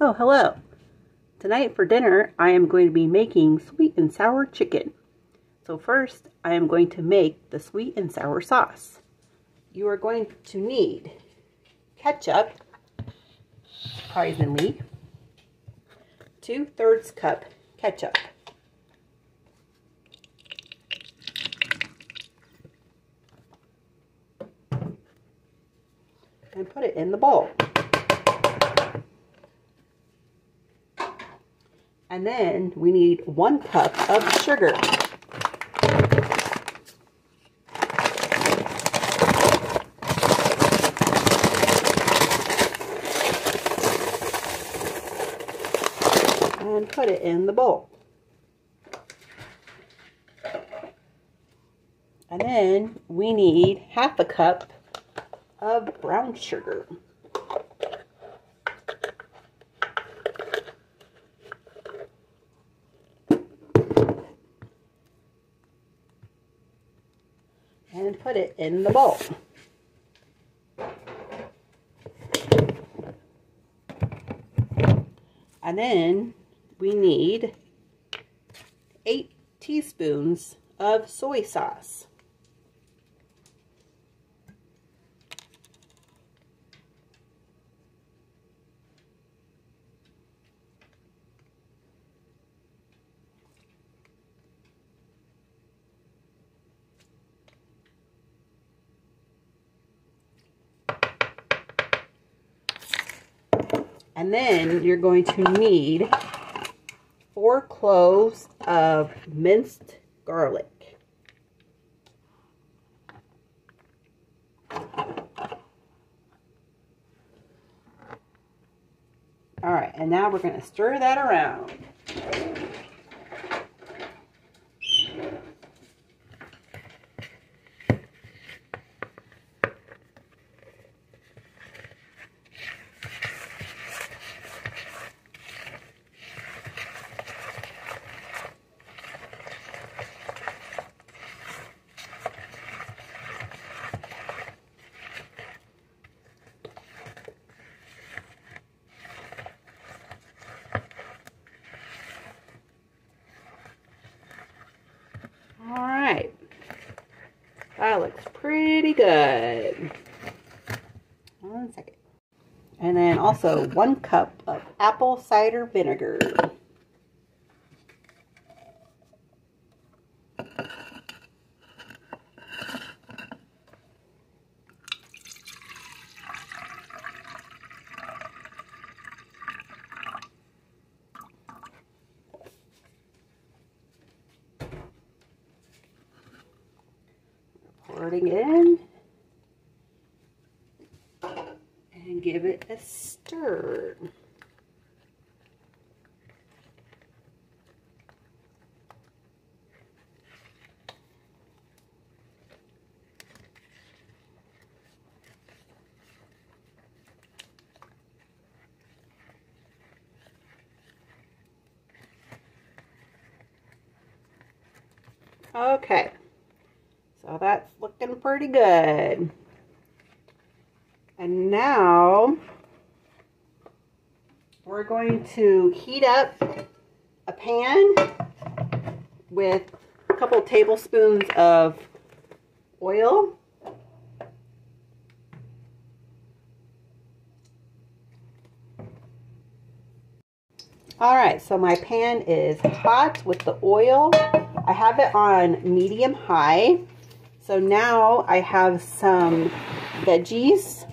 Oh, hello. Tonight for dinner, I am going to be making sweet and sour chicken. So first, I am going to make the sweet and sour sauce. You are going to need ketchup, surprisingly, 2/3 cup ketchup. And put it in the bowl. And then we need 1 cup of sugar. And put it in the bowl. And then we need 1/2 cup of brown sugar. And put it in the bowl. And then we need 8 teaspoons of soy sauce. And then you're going to need 4 cloves of minced garlic. All right, and now we're going to stir that around. Alright, that looks pretty good. 1 second. And then also 1 cup of apple cider vinegar. Pouring it in and give it a stir. Okay. So that's looking pretty good. And now we're going to heat up a pan with a couple tablespoons of oil. Alright, so my pan is hot with the oil. I have it on medium high. So now I have some veggies.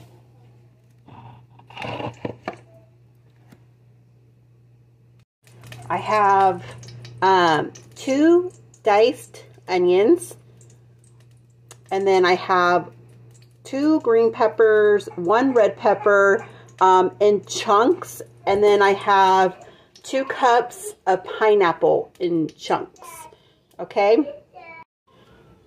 I have 2 diced onions. And then I have 2 green peppers, 1 red pepper in chunks. And then I have 2 cups of pineapple in chunks. Okay?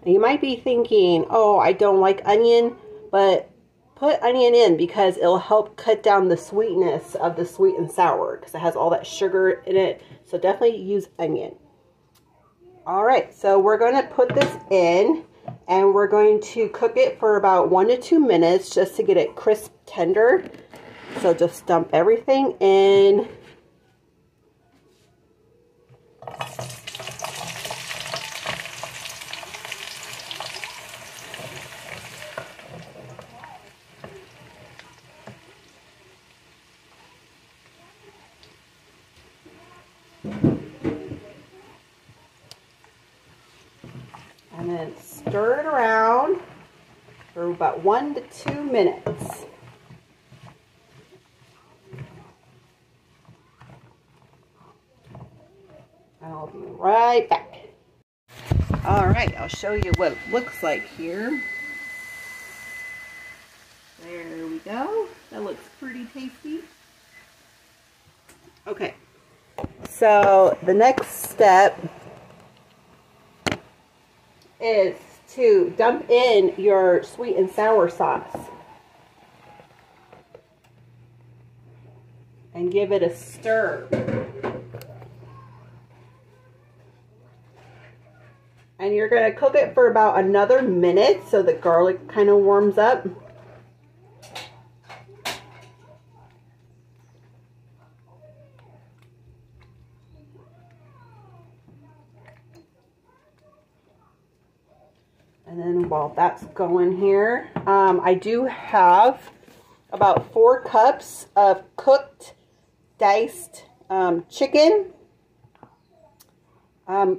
You might be thinking, oh, I don't like onion, but put onion in because it'll help cut down the sweetness of the sweet and sour because it has all that sugar in it. So definitely use onion. All right, so we're going to put this in and we're going to cook it for about 1 to 2 minutes just to get it crisp tender. So just dump everything in. And then stir it around for about 1 to 2 minutes. And I'll be right back. All right, I'll show you what it looks like here. There we go. That looks pretty tasty. Okay, so the next step is to dump in your sweet and sour sauce and give it a stir. And you're going to cook it for about another minute so the garlic kind of warms up. And then while that's going here, I do have about 4 cups of cooked, diced chicken,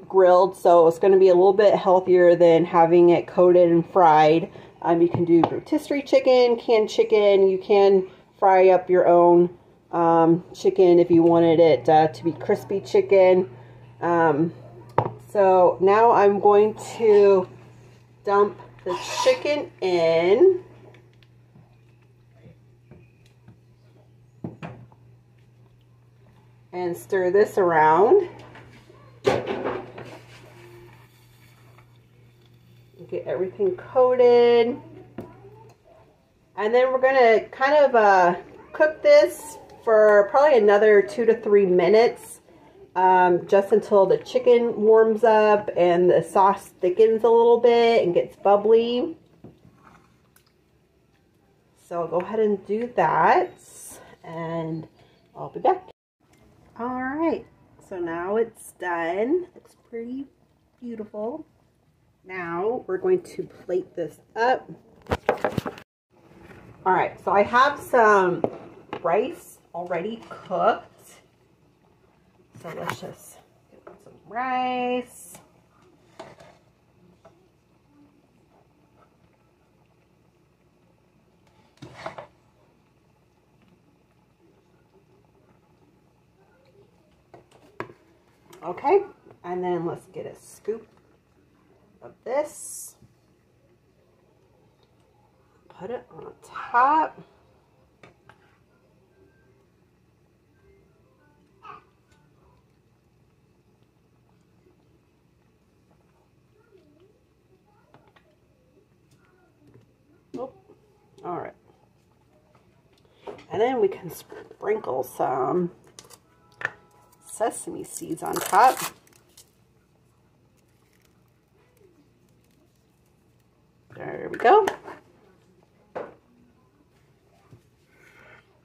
grilled. So it's going to be a little bit healthier than having it coated and fried. You can do rotisserie chicken, canned chicken. You can fry up your own chicken if you wanted it to be crispy chicken. So now I'm going to dump the chicken in. And stir this around. Get everything coated. And then we're going to kind of cook this for probably another 2 to 3 minutes. Just until the chicken warms up and the sauce thickens a little bit and gets bubbly. So I'll go ahead and do that, and I'll be back. Alright, so now it's done. Looks pretty beautiful. Now we're going to plate this up. Alright, so I have some rice already cooked. So let's just get some rice. Okay, and then let's get a scoop of this. Put it on top. All right, and then we can sprinkle some sesame seeds on top. There we go.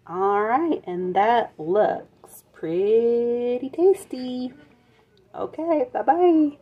All right, and that looks pretty tasty. Okay, bye-bye.